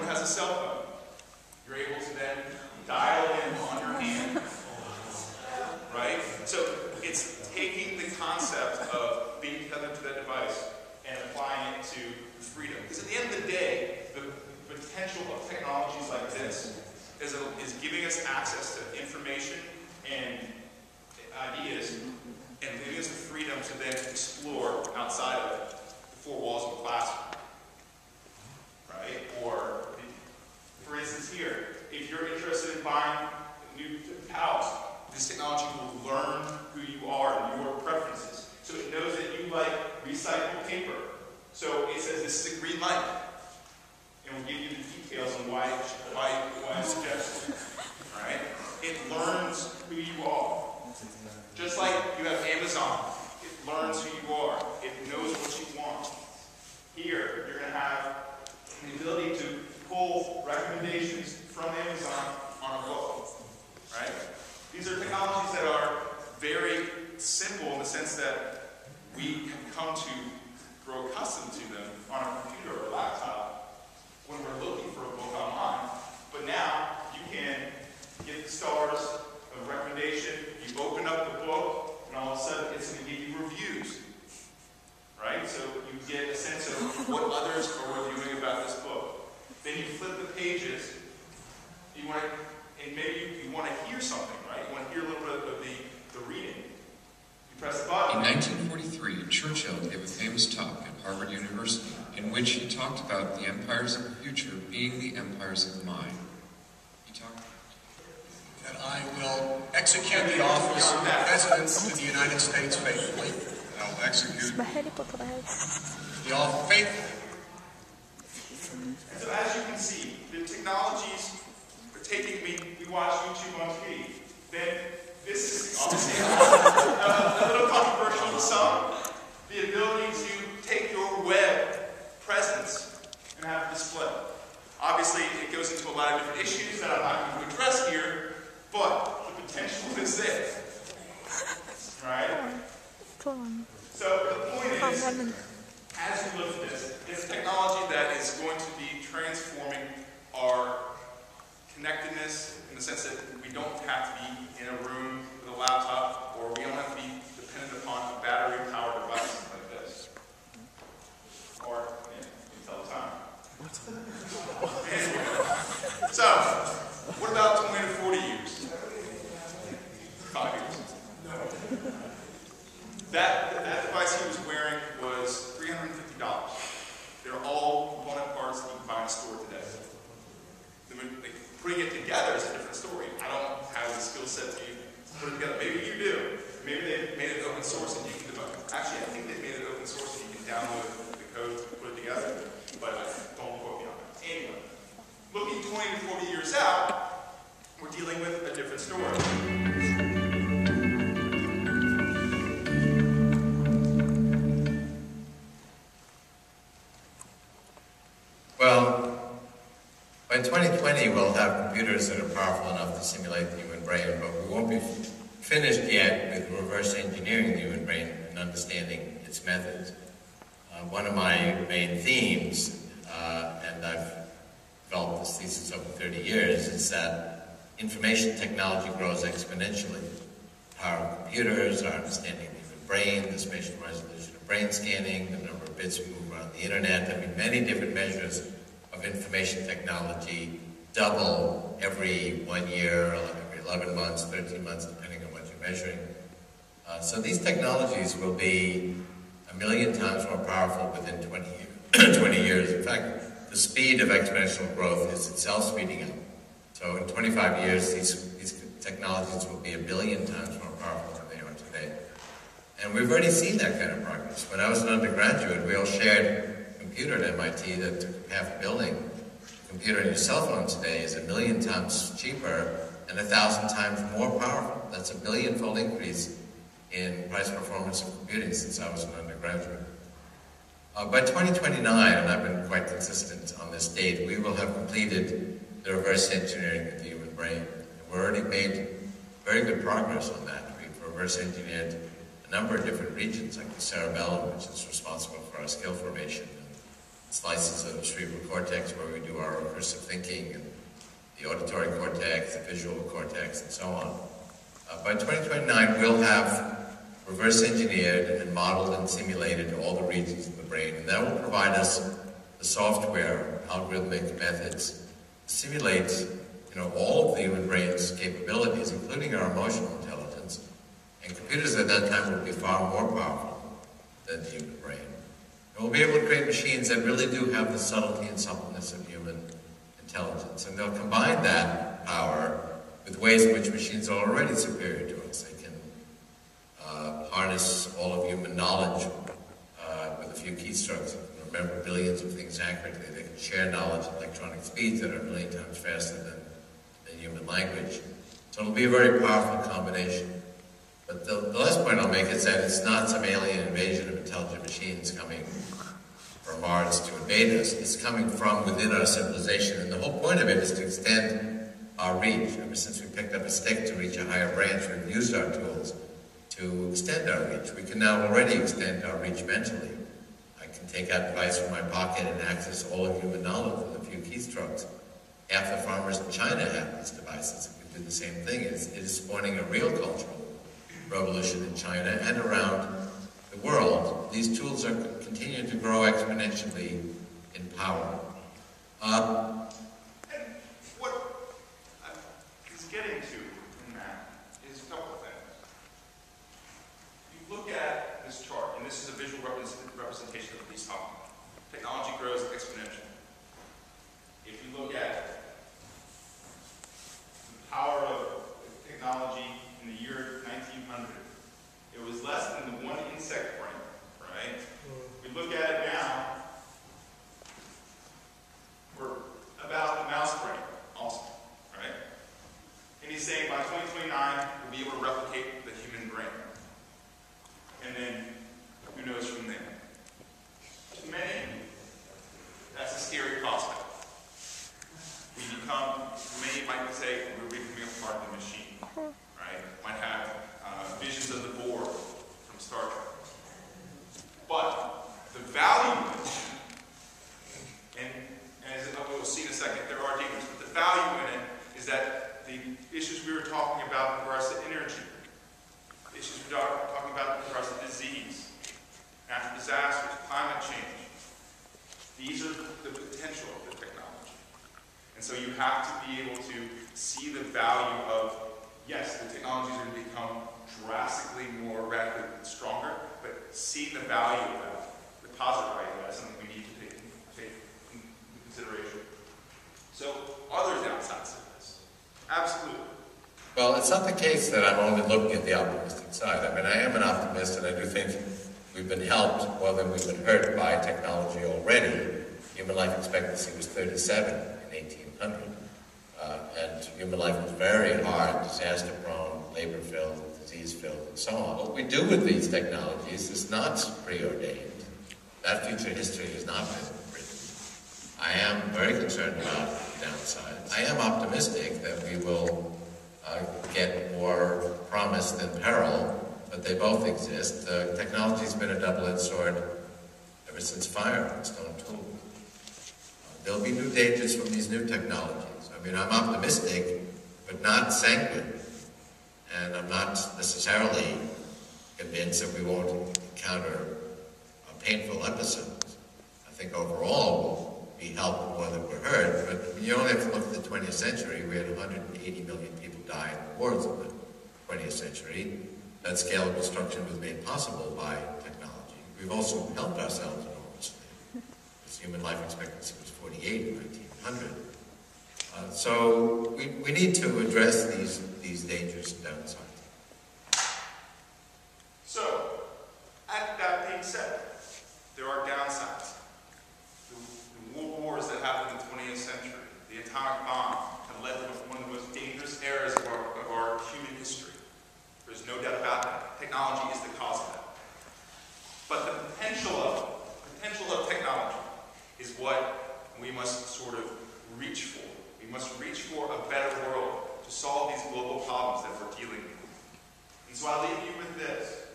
has a cell phone, you're able to then dial in on your hand, right? So it's taking the concept of being tethered to that device and applying it to freedom. Because at the end of the day, the potential of technologies like this is giving us access to information and ideas and giving us the freedom to then explore outside of the four walls of the classroom. Right? Or, for instance here, if you're interested in buying a new house, this technology will learn who you are and your preferences. So it knows that you like recycled paper. So it says this is a green light. And will give you the details on why it suggests it. Right? It learns who you are. Just like you have Amazon, it learns who you are. It knows what you want. Here, you're going to have the ability to pull recommendations from Amazon on a book. Right? These are technologies that are very simple in the sense that we have come to grow accustomed to them on a computer or a laptop when we're looking for a book online. But now, you can get the stars of recommendation, you open up the book, and all of a sudden it's going to give you reviews. Right? So you get a sense of what others are reviewing about this book. Then you flip the pages, and maybe you want to hear something, right? You want to hear a little bit of the reading. You press the button. In 1943, Churchill gave a famous talk at Harvard University in which he talked about the empires of the future being the empires of the mind. He talked that I will execute the office of President of the United States faithfully. I will execute the office faithfully. So as you can see, the technologies are taking me, we watch YouTube on TV. Then this is obviously a little controversial to some. The ability to take your web presence and have it display. Obviously, it goes into a lot of different issues that I'm not going to address here, but the potential is there. Right? So the point is, as you look at this, it's technology that is going to be transforming our connectedness in the sense that we don't have to be in a room with a laptop, or we don't have to be dependent upon a battery-powered device like this. Or, you can tell the time. Anyway. So, what about 20 to 40 years? 5 years. That device he was wearing was $350. They're all component parts that you can buy in a store today. Putting it together is a different story. I don't have the skill set to put it together. Maybe you do. Maybe they've made it open source and you can debug. Actually, I think they've made it open source and you can download the code to put it together. But don't quote me on that. Anyway, looking 20 to 40 years out, we're dealing with a different story. Well, by 2020 we'll have computers that are powerful enough to simulate the human brain, but we won't be finished yet with reverse engineering the human brain and understanding its methods. One of my main themes, and I've developed this thesis over 30 years, is that information technology grows exponentially. The power of computers, our understanding of the human brain, the spatial resolution of brain scanning, the number of bits we move around the internet, I mean, many different measures of information technology double every 1 year, or every 11 months, 13 months, depending on what you're measuring. So these technologies will be 1 million times more powerful within 20 years. In fact, the speed of exponential growth is itself speeding up. So in 25 years, these technologies will be 1 billion times more powerful than they are today. And we've already seen that kind of progress. When I was an undergraduate, we all shared a computer at MIT that took half a building. The computer on your cell phone today is 1 million times cheaper and 1,000 times more powerful. That's a billion-fold increase in price performance of computing since I was an undergraduate. By 2029, and I've been quite consistent on this date, we will have completed the reverse engineering of the human brain. And we've already made very good progress on that. We've reverse engineered a number of different regions, like the cerebellum, which is responsible for our skill formation, slices of the cerebral cortex where we do our recursive thinking, and the auditory cortex, the visual cortex, and so on. By 2029, we'll have reverse engineered and modeled and simulated all the regions of the brain, and that will provide us the software, algorithmic methods to simulate, all of the human brain's capabilities, including our emotional intelligence. And computers at that time will be far more powerful than the human brain. And we'll be able to create machines that really do have the subtlety and suppleness of human intelligence. And they'll combine that power with ways in which machines are already superior to us. They can harness all of human knowledge with a few keystrokes. They can remember billions of things accurately. They can share knowledge at electronic speeds that are a million times faster than human language. So it'll be a very powerful combination. But the last point I'll make is that it's not some alien invasion of intelligent machines coming from Mars to invade us. It's coming from within our civilization. And the whole point of it is to extend our reach. Ever since we picked up a stick to reach a higher branch, we've used our tools to extend our reach. We can now already extend our reach mentally. I can take out a device from my pocket and access all of human knowledge with a few keystrokes. Half the farmers in China have these devices. We do the same thing. It is spawning a real cultural revolution in China and around the world. These tools are continuing to grow exponentially in power. And what he's getting to in that is a couple of things. You look at this chart, and this is a visual representation of what he's talking about. Technology grows exponentially. If you look at the power of technology in the year 1900, it was less than the one insect brain, right? We look at it now, we're about the mouse brain also, right? And he's saying by 2029, we'll be able to replicate the human brain. And then, who knows from there? To many, that's a scary prospect. Many might say, we're becoming a part of the machine, right? Might have visions of the board from Star Trek. But the value, and as we'll see in a second, there are dangers, but the value in it is that the issues we were talking about in regards to energy, the issues we were talking about in regards to disease, natural disasters, climate change, these are the potential of the technology. And so you have to be able to see the value of, yes, the technology is going to become drastically more radically stronger, but see the value of that, the positive value of that is something we need to take into consideration. So, are there downsides to this? Absolutely. Well, it's not the case that I'm only looking at the optimistic side. I mean, I am an optimist, and I do think we've been helped more than we've been hurt by technology already. Human life expectancy was 37 in 1800. And human life was very hard, disaster-prone, labor-filled, disease-filled, and so on. What we do with these technologies is not preordained. That future history has not been written. I am very concerned about the downside. I am optimistic that we will get more promise than peril, but they both exist. Technology's been a double-edged sword ever since fire and stone tools. There'll be new dangers from these new technologies. I mean, I'm optimistic, but not sanguine. And I'm not necessarily convinced that we won't encounter painful episodes. I think overall we'll be helped more than we're hurt, but you only have to look at the 20th century. We had 180 million people die in the wars of the 20th century. That scale of destruction was made possible by technology. We've also helped ourselves enormously. Because human life expectancy was 48 in 1900. So we need to address these dangers and downsides. So, that being said, there are downsides. The world wars that happened in the 20th century, the atomic bomb, have led to one of the most dangerous eras of our human history. There's no doubt about that. Technology is the cause of that. But the potential of technology is what we must sort of reach for. We must reach for a better world to solve these global problems that we're dealing with. And so I leave you with this.